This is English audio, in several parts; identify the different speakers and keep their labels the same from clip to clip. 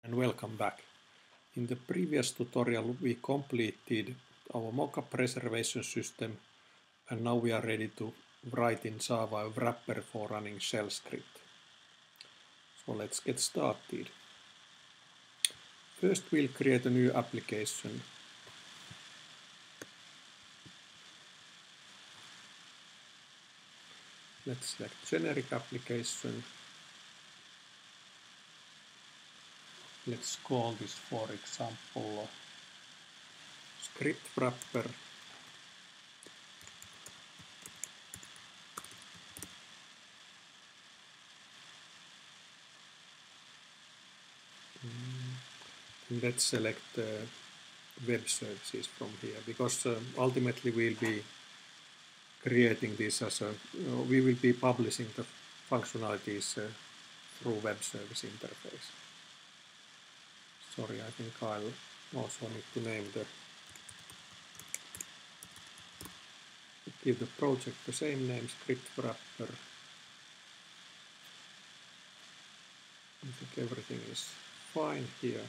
Speaker 1: And welcome back. In the previous tutorial we completed our mockup reservation system, and now we are ready to write in Java a wrapper for running shell script. So let's get started. First we'll create a new application. Let's select generic application. Let's call this, for example, script wrapper. Let's select web services from here, because ultimately we'll be creating this as a, we will be publishing the functionalities through web service interface. Sorry, I think I'll also need to name give the project the same name, script wrapper. I think everything is fine here.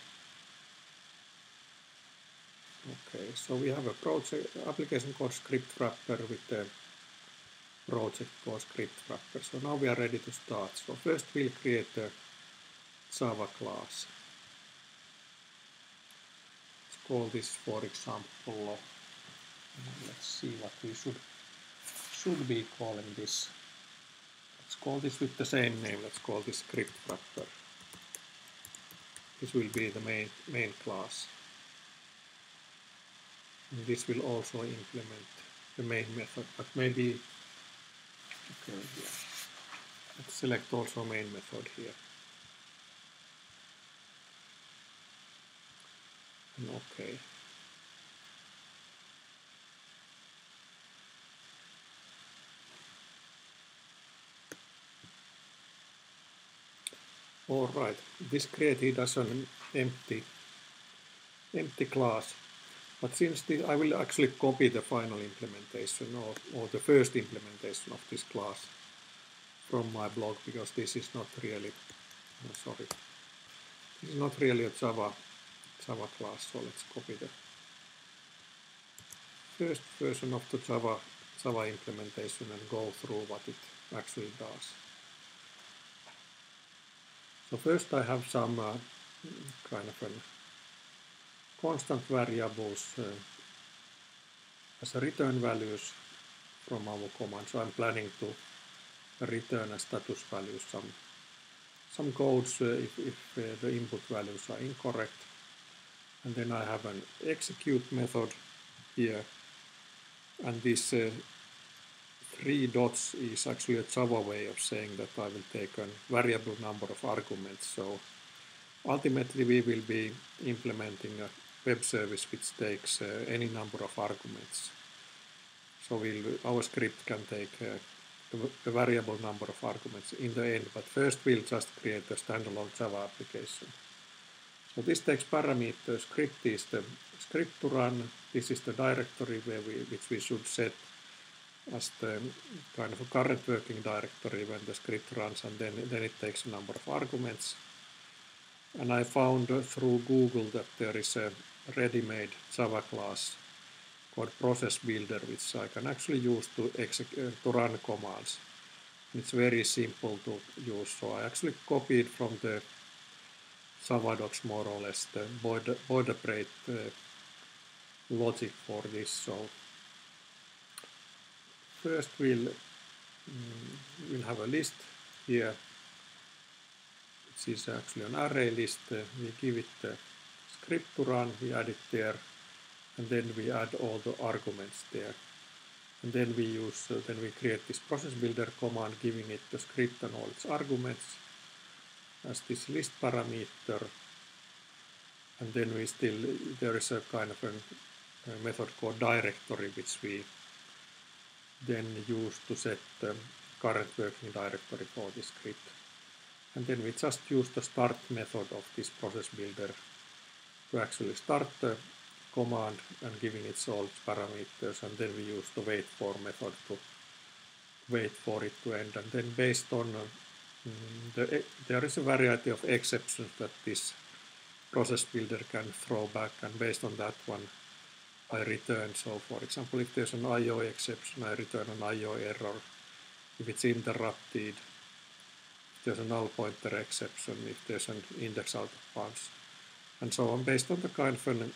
Speaker 1: Okay, so we have a project application called script wrapper with the project called script wrapper. So now we are ready to start. So first we'll create a Java class. Let's call this, for example, let's see what we should be calling this. Let's call this with the same name. Let's call this script wrapper. This will be the main class. And this will also implement the main method, but maybe, okay, yeah. Let's select also main method here. And okay. All right, this created as an empty class. But since I will actually copy the final implementation or the first implementation of this class from my blog, because this is not really, this is not really a Java class. So let's copy the first version of the Java implementation and go through what it actually does. So first I have some kind of an constant variables as a return values from our command. So I'm planning to return as status values some codes if the input values are incorrect. And then I have an execute method here. And this 3 dots is actually a Java way of saying that I will take a variable number of arguments. So ultimately we will be implementing a web service which takes any number of arguments. So our script can take a variable number of arguments in the end, but first we'll just create a standalone Java application. So this takes parameters. Script is the script to run. This is the directory which we should set as the kind of a current working directory when the script runs, and then it takes a number of arguments. And I found through Google that there is a ready-made Java class called process builder, which I can actually use to run commands. It's very simple to use, so I actually copied from the Java docs more or less the boilerplate logic for this. So first we'll have a list here. This is actually an array list. We give it the script to run, we add it there, and then we add all the arguments there. And then we create this process builder command, giving it the script and all its arguments as this list parameter. And then there is a kind of a method called directory, which we then use to set the current working directory for this script. And then we just use the start method of this process builder to actually start the command and giving it all its parameters, and then we use the wait for method to wait for it to end. And then based on there is a variety of exceptions that this process builder can throw back, and based on that one I return. So for example, if there's an IO exception, I return an IO error. If it's interrupted, if there's a null pointer exception, if there's an index out of bounds, and so on, based on the kind of an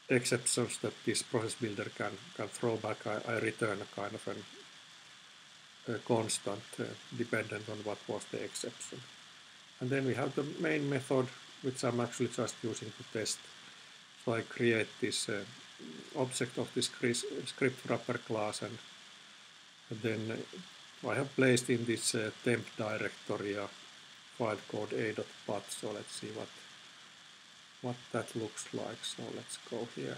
Speaker 1: exceptions that this process builder can throw back, I return a kind of a constant dependent on what was the exception. And then we have the main method, which I'm actually just using to test. So I create this object of this script wrapper class, and then I have placed in this temp directory a file called a.bat. So let's see what that looks like. So let's go here.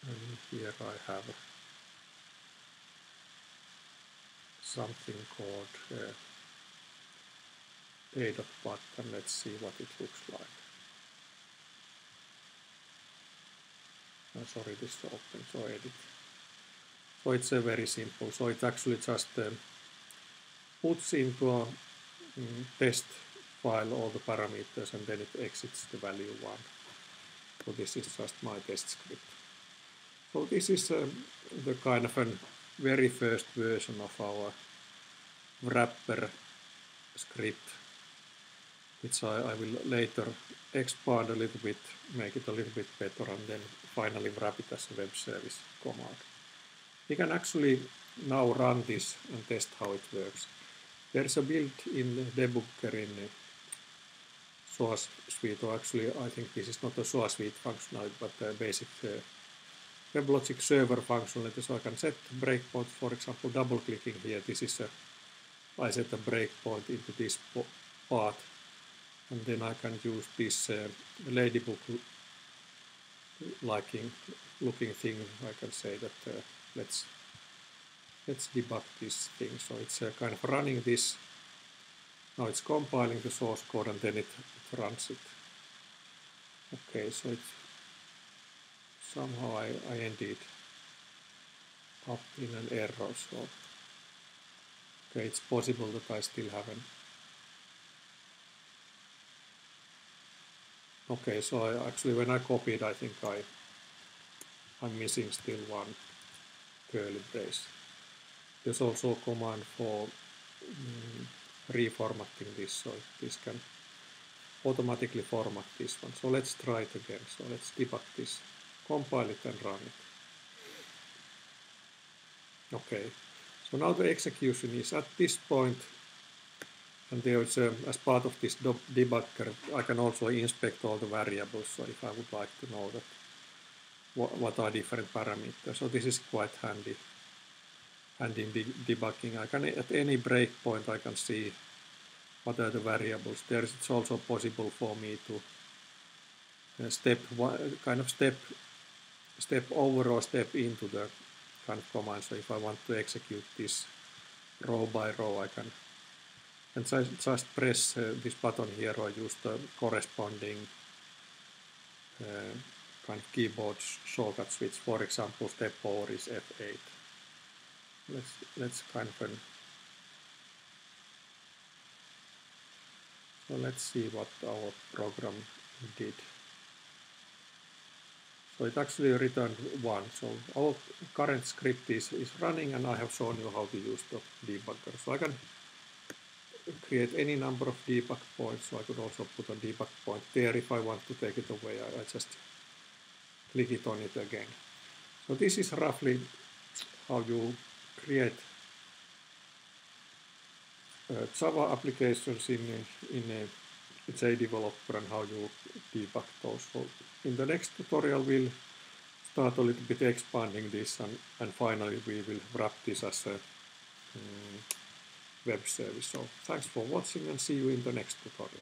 Speaker 1: And here I have something called a.bat, and let's see what it looks like. Oh, sorry, this is open, so edit. So it's very simple. So it actually just puts into a test file all the parameters, and then it exits the value 1. So this is just my test script. So this is the kind of a very first version of our wrapper script, which I will later expand a little bit, make it a little bit better, and then finally wrap it as a web service command. We can actually now run this and test how it works. There is a built-in debugger in SOA Suite, or actually I think this is not a SOA Suite functionality, but a basic WebLogic server functionality. So I can set breakpoint, for example, double-clicking here. This is I set a breakpoint into this path, and then I can use this ladybug looking thing. I can say that let's debug this thing. So it's kind of running this. Now it's compiling the source code, and then it runs it. Okay, so it's somehow I ended up in an error. So okay, it's possible that I still haven't. Okay, so actually when I copied, I think I'm missing still one curly brace. There's also a command for reformatting this, so this can automatically format this one. So let's try it again. So let's debug this, compile it and run it. Okay, so now the execution is at this point, and there's as part of this debugger, I can also inspect all the variables. So if I would like to know that what are different parameters, so this is quite handy. And in debugging, I can at any breakpoint I can see what are the variables. It's also possible for me to step over or step into the kind of command. So if I want to execute this row by row, I can and just press this button here or use the corresponding kind of keyboard shortcut switch. For example, step over is F8. Let's kind of so let's see what our program did. So it actually returned 1. So our current script is running, and I have shown you how to use the debugger. So I can create any number of debug points. So I could also put a debug point there. If I want to take it away, I just click it on it again. So this is roughly how you create Java applications in JDeveloper and how you debug those. So in the next tutorial we'll start a little bit expanding this, and finally we will wrap this as a web service. So thanks for watching, and see you in the next tutorial.